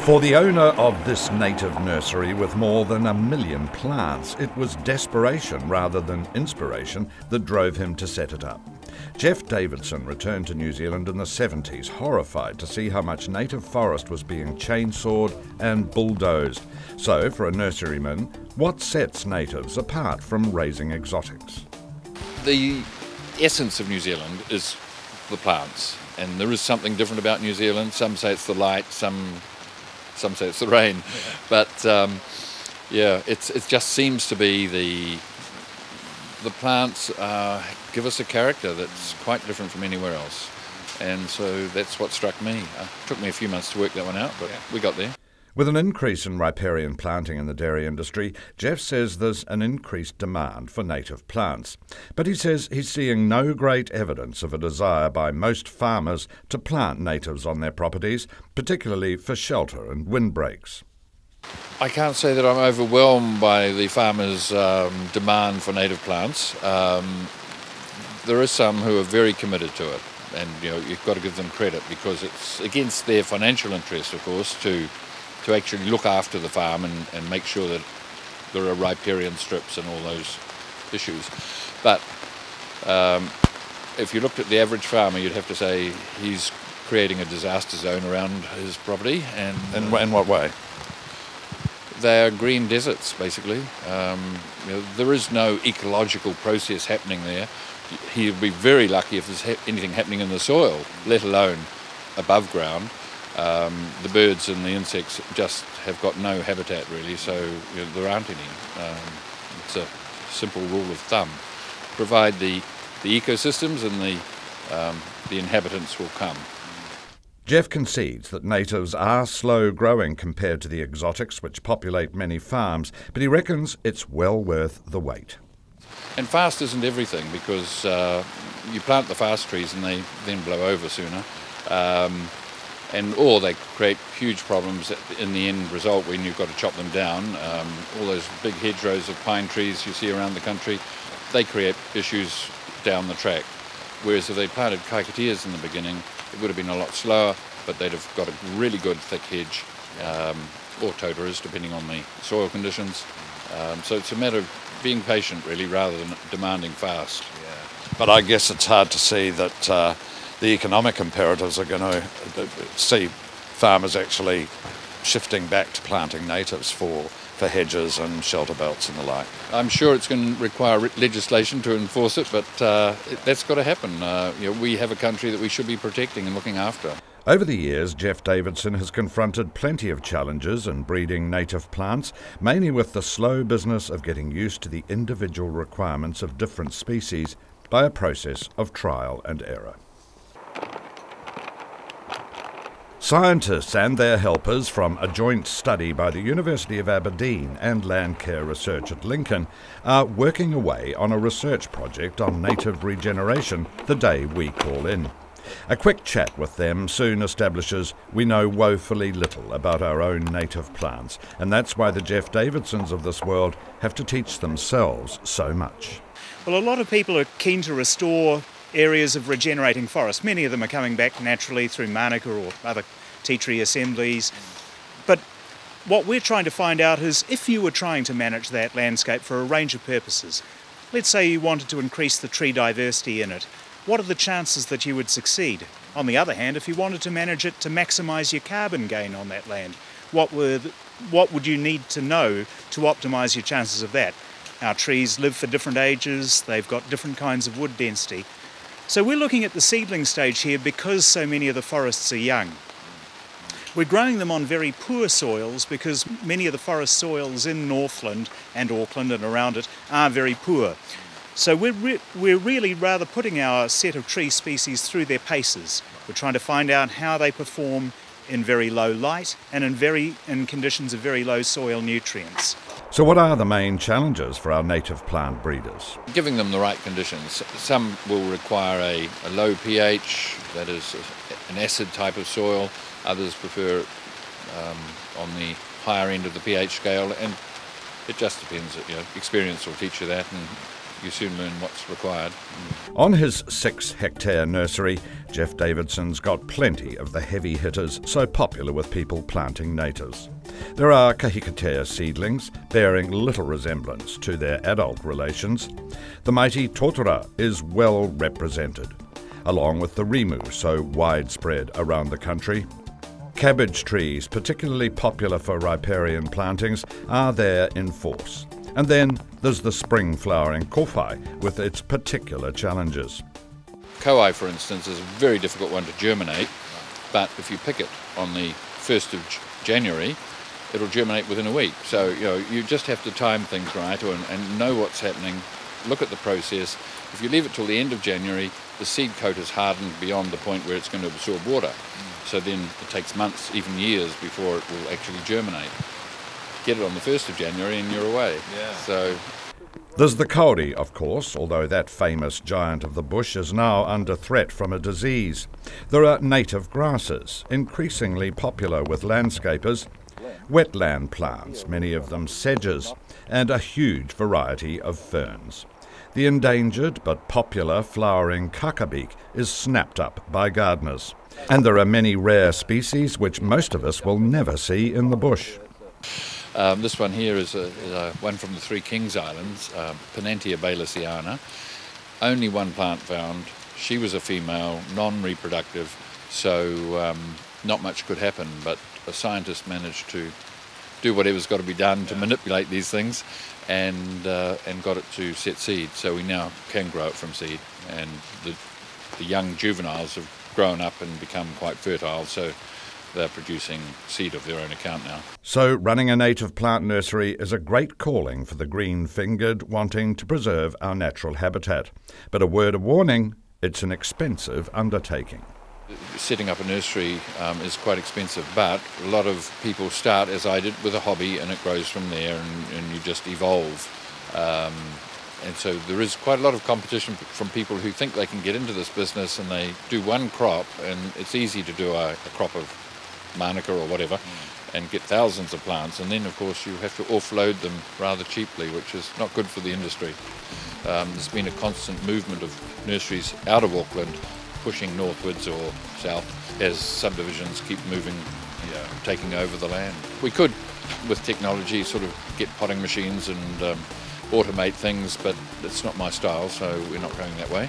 For the owner of this native nursery with more than 1 million plants, it was desperation rather than inspiration that drove him to set it up. Jeff Davidson returned to New Zealand in the 70s, horrified to see how much native forest was being chainsawed and bulldozed. So, for a nurseryman, what sets natives apart from raising exotics? The essence of New Zealand is the plants, and there is something different about New Zealand. Some say it's the light, some say it's the rain, but it just seems to be the plants give us a character that's quite different from anywhere else, and so that's what struck me. It took me a few months to work that one out, but we got there. With an increase in riparian planting in the dairy industry, Jeff says there's an increased demand for native plants. But he says he's seeing no great evidence of a desire by most farmers to plant natives on their properties, particularly for shelter and windbreaks. I can't say that I'm overwhelmed by the farmers' demand for native plants. There are some who are very committed to it, and you've got to give them credit because it's against their financial interest, of course, to actually look after the farm and make sure that there are riparian strips and all those issues. But if you looked at the average farmer, you'd have to say he's creating a disaster zone around his property. And in what way? They are green deserts, basically. There is no ecological process happening there. He'd be very lucky if there's anything happening in the soil, let alone above ground. The birds and the insects just have got no habitat really, so there aren't any. It's a simple rule of thumb. Provide the ecosystems and the inhabitants will come. Jeff concedes that natives are slow growing compared to the exotics which populate many farms, but he reckons it's well worth the wait. And fast isn't everything, because you plant the fast trees and they then blow over sooner. Or they create huge problems in the end result when you've got to chop them down. All those big hedgerows of pine trees you see around the country, they create issues down the track. Whereas if they planted kikateas in the beginning, it would have been a lot slower, but they'd have got a really good thick hedge, or toteras, depending on the soil conditions. So it's a matter of being patient, really, rather than demanding fast. Yeah. But I guess it's hard to see that the economic imperatives are going to see farmers actually shifting back to planting natives for hedges and shelter belts and the like. I'm sure it's going to require legislation to enforce it, but that's got to happen. We have a country that we should be protecting and looking after. Over the years, Jeff Davidson has confronted plenty of challenges in breeding native plants, mainly with the slow business of getting used to the individual requirements of different species by a process of trial and error. Scientists and their helpers from a joint study by the University of Aberdeen and Landcare Research at Lincoln are working away on a research project on native regeneration the day we call in. A quick chat with them soon establishes we know woefully little about our own native plants, and that's why the Jeff Davidsons of this world have to teach themselves so much. Well, a lot of people are keen to restore areas of regenerating forest. Many of them are coming back naturally through manuka or other tea tree assemblies. But what we're trying to find out is if you were trying to manage that landscape for a range of purposes, let's say you wanted to increase the tree diversity in it, what are the chances that you would succeed? On the other hand, if you wanted to manage it to maximise your carbon gain on that land, what would you need to know to optimise your chances of that? Our trees live for different ages, they've got different kinds of wood density. So we're looking at the seedling stage here because so many of the forests are young. We're growing them on very poor soils because many of the forest soils in Northland and Auckland and around it are very poor. So we're really rather putting our set of tree species through their paces. We're trying to find out how they perform in very low light and in conditions of very low soil nutrients. So what are the main challenges for our native plant breeders? Giving them the right conditions. Some will require a low pH, that is an acid type of soil. Others prefer on the higher end of the pH scale, and it just depends. Experience will teach you that, and you soon learn what's required. On his 6-hectare nursery, Jeff Davidson's got plenty of the heavy hitters so popular with people planting natives. There are kahikatea seedlings bearing little resemblance to their adult relations. The mighty totara is well represented, along with the rimu so widespread around the country. Cabbage trees, particularly popular for riparian plantings, are there in force. And then there's the spring-flowering kowhai with its particular challenges. Kowhai, for instance, is a very difficult one to germinate, but if you pick it on the 1st of January, it'll germinate within a week. So you just have to time things right and know what's happening, look at the process. If you leave it till the end of January, the seed coat is hardened beyond the point where it's going to absorb water. So then it takes months, even years, before it will actually germinate. Get it on the 1st of January and you're away. So there's the kauri, of course, although that famous giant of the bush is now under threat from a disease. There are native grasses, increasingly popular with landscapers, wetland plants, many of them sedges, and a huge variety of ferns. The endangered but popular flowering kakabeak is snapped up by gardeners. And there are many rare species which most of us will never see in the bush. This one here is one from the Three Kings Islands, Pinantia bailesiana. Only one plant found. She was a female, non-reproductive, so not much could happen, but a scientist managed to do whatever's got to be done to manipulate these things and got it to set seed. So we now can grow it from seed, and the young juveniles have grown up and become quite fertile, so they're producing seed of their own account now. So running a native plant nursery is a great calling for the green-fingered wanting to preserve our natural habitat. But a word of warning, it's an expensive undertaking. Setting up a nursery is quite expensive, but a lot of people start, as I did, with a hobby, and it grows from there, and you just evolve. And so there is quite a lot of competition from people who think they can get into this business, and they do one crop, and it's easy to do a crop of manuka or whatever and get thousands of plants, and then of course you have to offload them rather cheaply, which is not good for the industry. There's been a constant movement of nurseries out of Auckland pushing northwards or south as subdivisions keep moving, taking over the land. We could, with technology, sort of get potting machines and automate things, but it's not my style, so we're not going that way.